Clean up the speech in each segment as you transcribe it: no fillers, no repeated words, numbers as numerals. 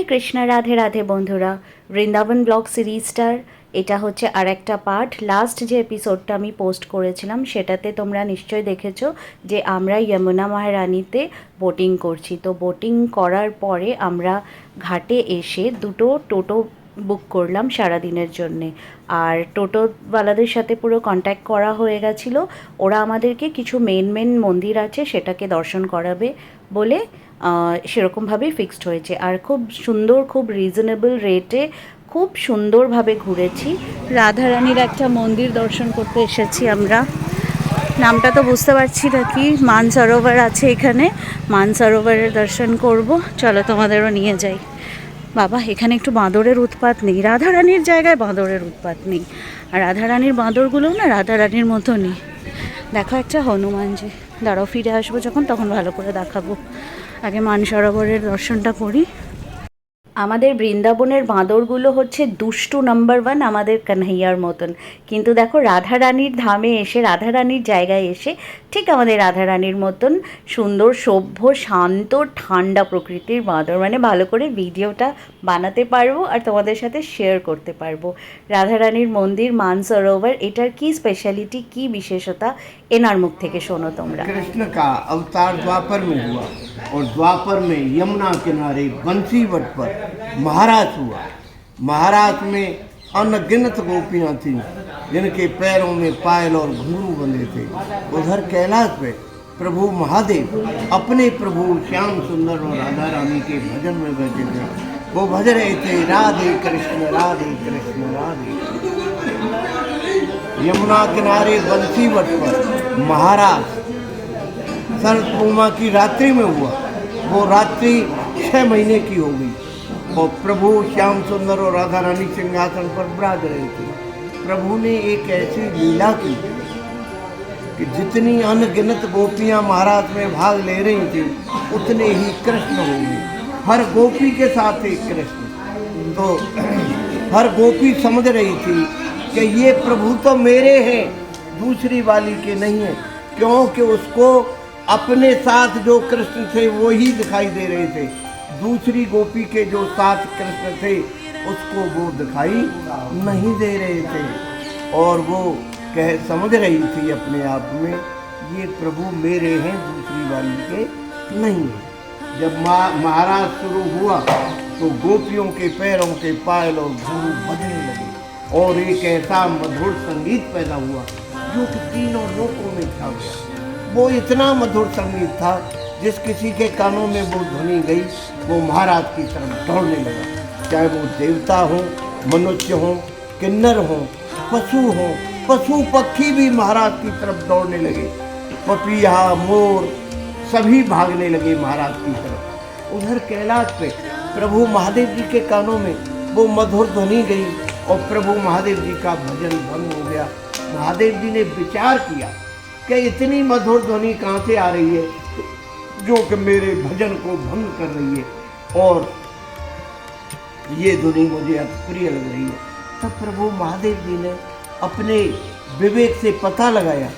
হরে কৃষ্ণা, রাধে রাধে বন্ধুরা। বৃন্দাবন ব্লগ সিরিজটার এটা হচ্ছে আর একটা পার্ট। লাস্ট যে এপিসোডটা আমি পোস্ট করেছিলাম সেটাতে তোমরা নিশ্চয়ই দেখেছো যে আমরা যমুনা মহারানীতে বোটিং করছি। তো বোটিং করার পরে আমরা ঘাটে এসে দুটো টোটো বুক করলাম সারাদিনের জন্যে। আর টোটোওয়ালাদের সাথে পুরো কন্ট্যাক্ট করা হয়ে গেছিলো। ওরা আমাদেরকে কিছু মেন মন্দির আছে সেটাকে দর্শন করাবে বলে সেরকমভাবেই ফিক্সড হয়েছে। আর খুব সুন্দর, খুব রিজনেবল রেটে খুব সুন্দরভাবে ঘুরেছি। রাধারানীর একটা মন্দির দর্শন করতে এসেছি আমরা। নামটা তো বুঝতে পারছি না, কি মানসরোবর আছে এখানে। মানসরোবরের দর্শন করব, চলো তোমাদেরও নিয়ে যাই। বাবা, এখানে একটু বাঁদরের উৎপাত নেই, রাধারানীর জায়গায় বাঁদরের উৎপাত নেই। আর রাধারানীর বাঁদরগুলোও না রাধারানীর মতো নেই। দেখো একটা হনুমানজি, দাঁড়াও ফিরে আসবো যখন তখন ভালো করে দেখাবো। আগে মানসরোবরের দর্শনটা করি। আমাদের বৃন্দাবনের বাঁদরগুলো হচ্ছে দুষ্টু নাম্বার 1, আমাদের কানহাইয়ার মতন। কিন্তু দেখো রাধারানীর ধামে এসে, রাধারানীর জায়গায় এসে ঠিক আমাদের রাধারানীর মতন সুন্দর, সভ্য, শান্ত, ঠান্ডা প্রকৃতির বাঁদর। মানে ভালো করে ভিডিওটা বানাতে পারবো আর তোমাদের সাথে শেয়ার করতে পারবো। রাধারানীর মন্দির মানসরোবর, এটার কি স্পেশালিটি, কি বিশেষতা, এনার মুখ থেকে শোনো তোমরা। कृष्ण का अवतार द्वापर में हुआ और द्वापर में यमुना किनारे बंसी वट पर महाराज हुआ। महाराज में अनगिनत गोपियां थीं जिनके पैरों में पायल और घुंघरू बंधे थे। उधर कैलाश पे प्रभु महादेव अपने प्रभु श्याम सुंदर और राधा रानी के भजन में बैठे थे। वो भज रहे थे राधे कृष्ण राधे कृष्ण राधे। यमुना किनारे बंसी वट पर महाराज शरद पूर्णिमा की रात्रि में हुआ। वो रात्रि 6 महीने की हो गई और प्रभु श्याम सुंदर और राधा रानी सिंहासन पर विराज रहे थे। प्रभु ने एक ऐसी लीला की कि जितनी अनगिनत गोपियां महाराज में भाग ले रही थी उतने ही कृष्ण होंगे। हर गोपी के साथ एक कृष्ण। तो हर गोपी समझ रही थी कि ये प्रभु तो मेरे हैं, दूसरी वाली के नहीं है, क्योंकि उसको अपने साथ जो कृष्ण थे वो ही दिखाई दे रहे थे। दूसरी गोपी के जो साथ कृष्ण थे उसको वो दिखाई नहीं दे रहे थे और वो समझ रही थी अपने आप में ये प्रभु मेरे हैं, दूसरी वाली के नहीं है। जब महाराज शुरू हुआ तो गोपियों के पैरों के पायल और घुंघरू बजने लगे और एक ऐसा मधुर संगीत पैदा हुआ जो कि तीनों लोकों में छा गया। वो इतना मधुर संगीत था जिस किसी के कानों में वो ध्वनि गई वो महाराज की तरफ दौड़ने लगा। चाहे वो देवता हो, मनुष्य हो, किन्नर हो, पशु पक्षी भी महाराज की तरफ दौड़ने लगे। पपीहा, मोर सभी भागने लगे महाराज की तरफ। उधर कैलाश पे प्रभु महादेव जी के कानों में वो मधुर ध्वनि गई और प्रभु महादेव जी का भजन भंग हो गया। महादेव जी ने विचार किया कि इतनी मधुर ध्वनि कहाँ से आ रही है जो कि मेरे भजन को भंग कर रही है और ये ध्वनि मुझे अप्रिय लग रही है। तब प्रभु महादेव जी ने अपने विवेक से पता लगाया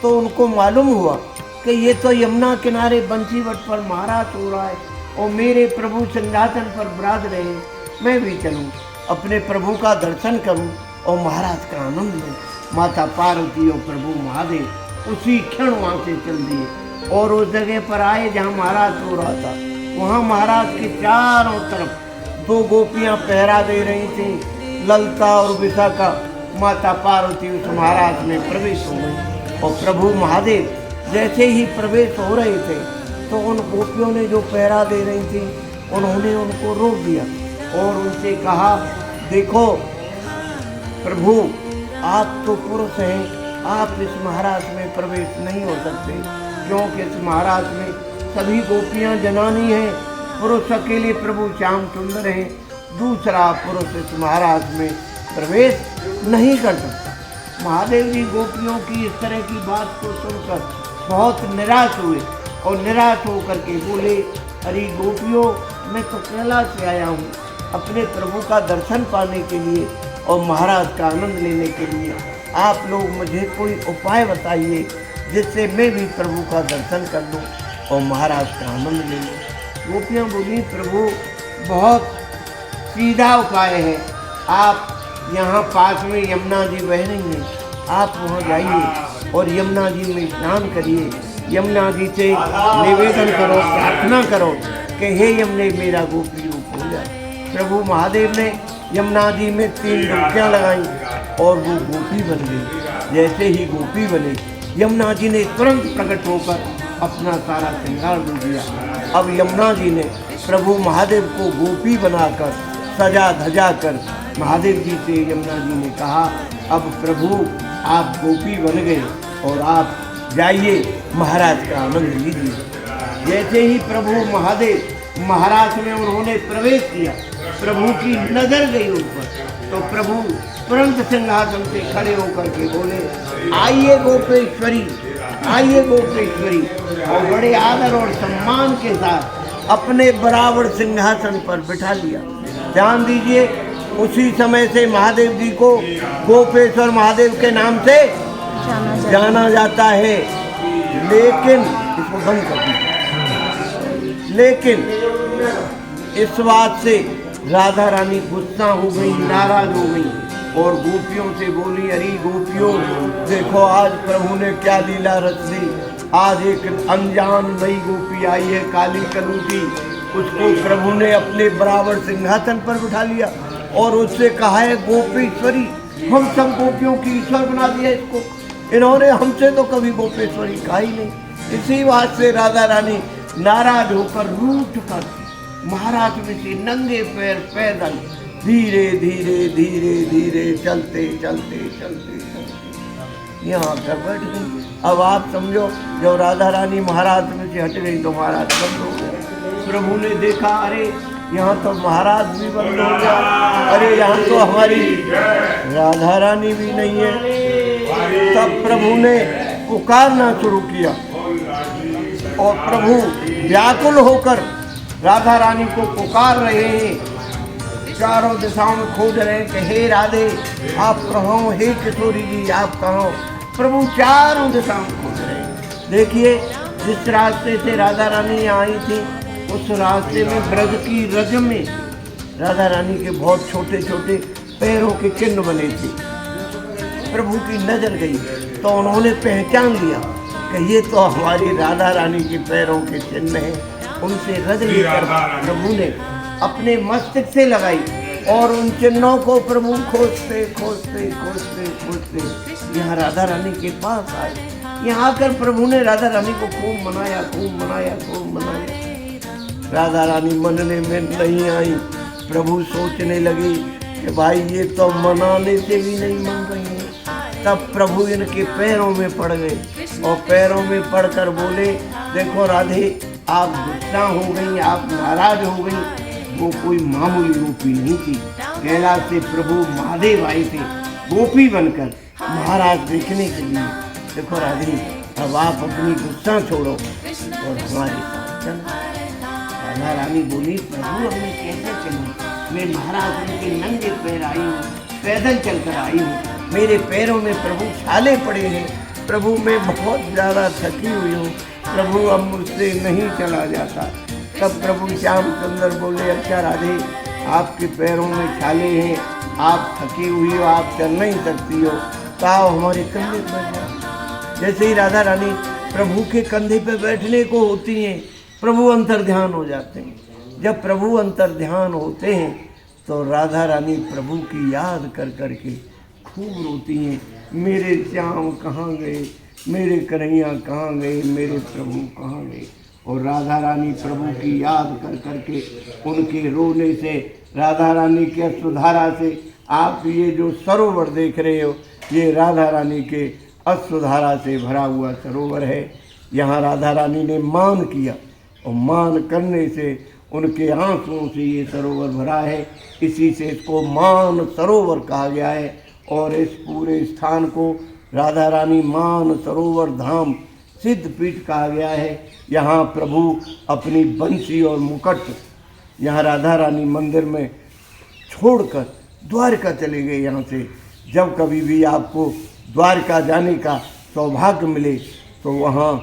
तो उनको मालूम हुआ कि ये तो यमुना किनारे बंसी वट पर महाराज हो रहा है और मेरे प्रभु सिंहासन पर विराज रहे हैं। मैं भी चलूँ, अपने प्रभु का दर्शन करूं और महाराज का आनंद लूं। माता पार्वती और प्रभु महादेव उसी क्षण वहाँ से चल दिए और उस जगह पर आए जहाँ महाराज सो रहा था। वहाँ महाराज के चारों तरफ 2 गोपियाँ पहरा दे रही थी, ललता और विशाखा। माता पार्वती उस महाराज में प्रवेश हो गई और प्रभु महादेव जैसे ही प्रवेश हो रहे थे तो उन गोपियों ने जो पहरा दे रही थी उन्होंने उनको रोक दिया और उनसे कहा, देखो प्रभु आप तो पुरुष हैं, आप इस महाराज में प्रवेश नहीं हो सकते क्योंकि इस महाराज में सभी गोपियां जनानी हैं, पुरुष अकेले प्रभु श्याम सुंदर हैं, दूसरा पुरुष इस महाराज में प्रवेश नहीं कर सकता। महादेव जी गोपियों की इस तरह की बात को सुनकर बहुत निराश हुए और निराश होकर के बोले, अरे गोपियों मैं तो कैलाश से आया हूँ अपने प्रभु का दर्शन पाने के लिए और महाराज का आनंद लेने के लिए। आप लोग मुझे कोई उपाय बताइए जिससे मैं भी प्रभु का दर्शन कर लूँ और महाराज का आनंद ले लूँ। गोपियाँ बोली, प्रभु बहुत सीधा उपाय है। आप यहाँ पास में यमुना जी बह रही हैं, आप वहाँ जाइए और यमुना जी में स्नान करिए। यमुना जी से निवेदन करो, प्रार्थना करो कि हे यमुने मेरा गोपी रूप हो जाए। प्रभु महादेव ने यमुना जी में 3 डुबकियाँ लगाई और वो गोपी बन गई। जैसे ही गोपी बने, यमुना जी ने तुरंत प्रकट होकर अपना सारा श्रृंगार दे दिया। अब यमुना जी ने प्रभु महादेव को गोपी बनाकर सजा धजा कर महादेव जी से यमुना जी ने कहा, अब प्रभु आप गोपी बन गए और आप जाइए महाराज का आनंद लीजिए। जैसे ही प्रभु महादेव महाराज में उन्होंने प्रवेश किया, प्रभु की नजर गई उन पर, तो प्रभु तुरंत सिंहासन से खड़े होकर के बोले, आइए गोपेश्वरी, आइए गोपेश्वरी, और बड़े आदर और सम्मान के साथ अपने बराबर सिंहासन पर बिठा लिया। ध्यान दीजिए, उसी समय से महादेव जी को गोपेश्वर महादेव के नाम से जाना जाता है। लेकिन इसको बंद कर दीजिए। लेकिन इस बात से राधा रानी गुस्सा हो गई, नाराज हो गई और गोपियों से बोली, अरे गोपियों देखो आज प्रभु ने क्या लीला रच दी। आज एक अनजान नई गोपी आई है, काली कलूटी, उसको प्रभु ने अपने बराबर सिंहासन पर बिठा लिया और उससे कहा है गोपेश्वरी। हम सब गोपियों की ईश्वर बना दिया इसको, इन्होंने हमसे तो कभी गोपेश्वरी कहा ही नहीं। इसी बात से राधा रानी नाराज होकर रूठ कर महाराज में से नंगे पैर पैदल धीरे धीरे धीरे धीरे चलते चलते चलते चलते यहाँ कर बैठ गई। अब आप समझो, जब राधा रानी महाराज में से हट गई तो महाराज बंद हो गए। प्रभु ने देखा, अरे यहाँ तो महाराज भी बंद हो गया, अरे यहाँ तो हमारी राधा रानी भी नहीं है। तब प्रभु ने पुकारना शुरू किया और प्रभु व्याकुल होकर राधा रानी को पुकार रहे हैं। चारों दिशाओं में खोज रहे हैं कि हे राधे आप कहाँ हो, हे किशोरी जी आप कहाँ हो। प्रभु चारों दिशाओं में खोज रहे हैं। देखिए, जिस रास्ते से राधा रानी आई थी उस रास्ते में ब्रज की रज में राधा रानी के बहुत छोटे छोटे पैरों के चिन्ह बने थे। प्रभु की नजर गई तो उन्होंने पहचान लिया कि ये तो हमारी राधा रानी के पैरों के चिन्ह हैं। उनसे रज लेकर प्रभु ने अपने मस्तक से लगाई और उन चिन्हों को प्रभु खोजते खोजते खोजते खोजते यहाँ राधा रानी के पास आए। यहाँ आकर प्रभु ने राधा रानी को खूब मनाया, खूब मनाया, खूब मनाया। राधा रानी मनने में नहीं आई। प्रभु सोचने लगे कि भाई ये तो मनाने से भी नहीं मन रही है। तब प्रभु इनके पैरों में पड़ गए और पैरों में पड़कर बोले, देखो राधे आप गुस्सा हो गई, आप नाराज हो गई। वो कोई मामूली गोपी नहीं थी, कैलाश से प्रभु महादेव आए थे गोपी बनकर महाराज देखने के लिए। देखो राधे अब आप अपनी गुस्सा छोड़ो और हमारे साथ चलो। राधा रानी बोली, प्रभु अब मैं कैसे चलूँ, मैं महाराज के नंगे पैर आई हूँ, पैदल चलकर आई हूँ, मेरे पैरों में प्रभु छाले पड़े हैं, प्रभु मैं बहुत ज़्यादा थकी हुई हूँ, प्रभु अब मुझसे नहीं चला जाता। तब प्रभु श्याम सुंदर बोले, अच्छा राधे आपके पैरों में छाले हैं, आप थकी हुई हो, आप चल नहीं सकती हो, तो आओ हमारे कंधे पर जाओ। जैसे ही राधा रानी प्रभु के कंधे पर बैठने को होती हैं, प्रभु अंतर्ध्यान हो जाते हैं। जब प्रभु अंतर्ध्यान होते हैं तो राधा रानी प्रभु की याद कर करके खूब रोती हैं, मेरे श्याम कहाँ गए, मेरे कन्हैया कहाँ गए, मेरे प्रभु कहाँ गए। और राधा रानी प्रभु की याद कर करके उनके रोने से, राधा रानी के अश्रुधारा से, आप ये जो सरोवर देख रहे हो ये राधा रानी के अश्रुधारा से भरा हुआ सरोवर है। यहाँ राधा रानी ने मान किया और मान करने से उनके आंसुओं से ये सरोवर भरा है, इसी से इसको मान सरोवर कहा गया है। और इस पूरे स्थान को राधा रानी मान सरोवर धाम सिद्धपीठ कहा गया है। यहाँ प्रभु अपनी बंसी और मुकुट यहाँ राधा रानी मंदिर में छोड़कर द्वारका चले गए। यहाँ से जब कभी भी आपको द्वारका जाने का सौभाग्य मिले तो वहाँ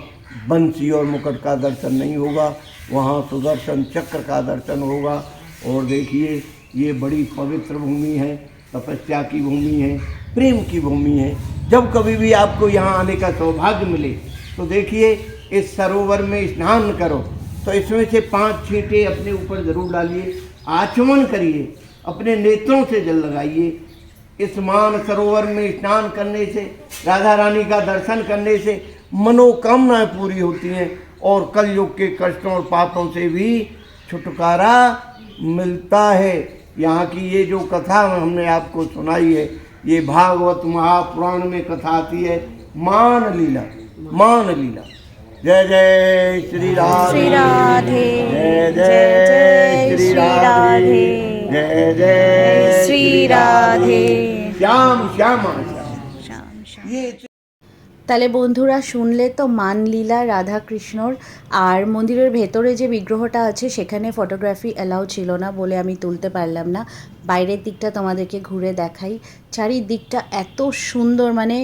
बंसी और मुकुट का दर्शन नहीं होगा, वहाँ सुदर्शन चक्र का दर्शन होगा। और देखिए ये बड़ी पवित्र भूमि है, तपस्या की भूमि है, प्रेम की भूमि है। जब कभी भी आपको यहाँ आने का सौभाग्य मिले तो देखिए इस सरोवर में स्नान करो, तो इसमें से 5 छींटे अपने ऊपर ज़रूर डालिए, आचमन करिए, अपने नेत्रों से जल लगाइए। इस मान सरोवर में स्नान करने से, राधा रानी का दर्शन करने से मनोकामनाएं पूरी होती हैं और कलयुग के कष्टों और पापों से भी छुटकारा मिलता है। यहाँ की ये जो कथा हमने आपको सुनाई है, ये भागवत महापुराण में कथा आती है, मान लीला, मान लीला। जय जय श्री राधे, श्री राधे, जय जय जय श्री राधे, जय जय श्री राधे। श्याम श्यामा श्याम ये তাহলে বন্ধুরা শুনলে তো মানলীলা রাধা কৃষ্ণর। আর মন্দিরের ভেতরে যে বিগ্রহটা আছে সেখানে ফটোগ্রাফি অ্যালাউ ছিল না বলে আমি তুলতে পারলাম না। বাইরের দিকটা তোমাদেরকে ঘুরে দেখাই। চারিদিকটা এত সুন্দর, মানে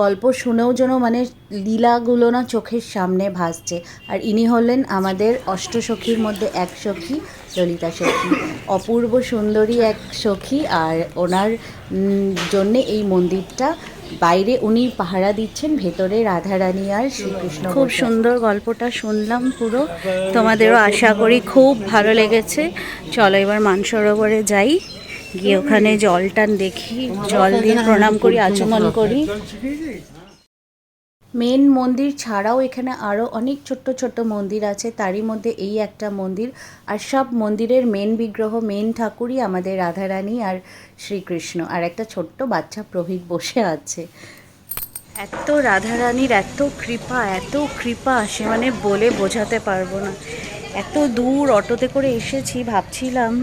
গল্প শুনেও যেন মানে লীলাগুলো না চোখের সামনে ভাসছে। আর ইনি হলেন আমাদের অষ্টসখীর মধ্যে এক সখী, ললিতা সখী, অপূর্ব সুন্দরী এক সখী। আর ওনার জন্যে এই মন্দিরটা, বাইরে উনি পাহারা দিচ্ছেন, ভেতরে রাধারানী আর শ্রীকৃষ্ণ। খুব সুন্দর গল্পটা শুনলাম পুরো, তোমাদেরও আশা করি খুব ভালো লেগেছে। চলো এবার মানসরোবরে যাই, গিয়ে ওখানে জলটান দেখি, জল দিয়ে প্রণাম করি, আচমন করি। মেন মন্দির ছাড়াও এখানে আরও অনেক ছোট্ট ছোট্ট মন্দির আছে, তারই মধ্যে এই একটা মন্দির। আর সব মন্দিরের মেন বিগ্রহ, মেন ঠাকুরই আমাদের রাধারানী আর শ্রীকৃষ্ণ, আর একটা ছোট্ট বাচ্চা প্রভৃত বসে আছে। এত রাধারানীর এত কৃপা সে মানে বলে বোঝাতে পারবো না। এত দূর অটোতে করে এসেছি, ভাবছিলাম,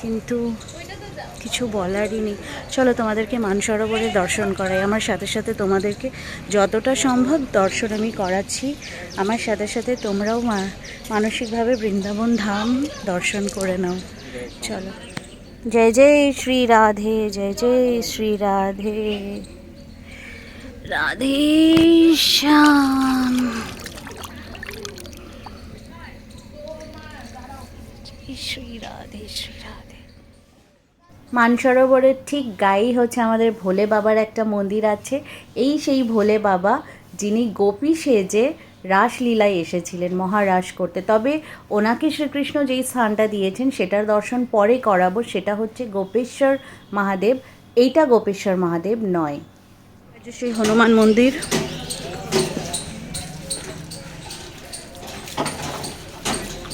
কিন্তু কিছু বলারই নেই। চলো তোমাদেরকে মানসরোবরে দর্শন করাই, আমার সাথে সাথে তোমাদেরকে যতটা সম্ভব দর্শন আমি করাচ্ছি। আমার সাথে সাথে তোমরাও মানসিকভাবে বৃন্দাবন ধাম দর্শন করে নাও। চলো। জয় জয় শ্রী রাধে, জয় জয় শ্রী রাধে, রাধে শ্যাম। শ্রী রাধে, শ্রী রাধে। মানসরোবরের ঠিক গায়েই হচ্ছে আমাদের ভোলে বাবার একটা মন্দির আছে। এই সেই ভোলে বাবা যিনি গোপী সেজে রাসলীলায় এসেছিলেন মহারাস করতে। তবে ওনাকে শ্রীকৃষ্ণ যেই স্থানটা দিয়েছেন সেটার দর্শন পরে করাবো, সেটা হচ্ছে গোপেশ্বর মহাদেব। এইটা গোপেশ্বর মহাদেব নয়। সেই হনুমান মন্দির।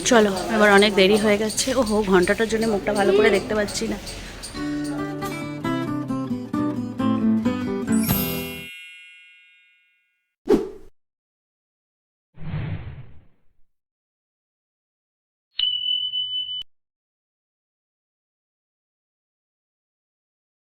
চলো, এবার অনেক দেরি হয়ে গেছে। ওহো, ঘন্টাটার জন্য মুখটা ভালো করে দেখতে পাচ্ছি না।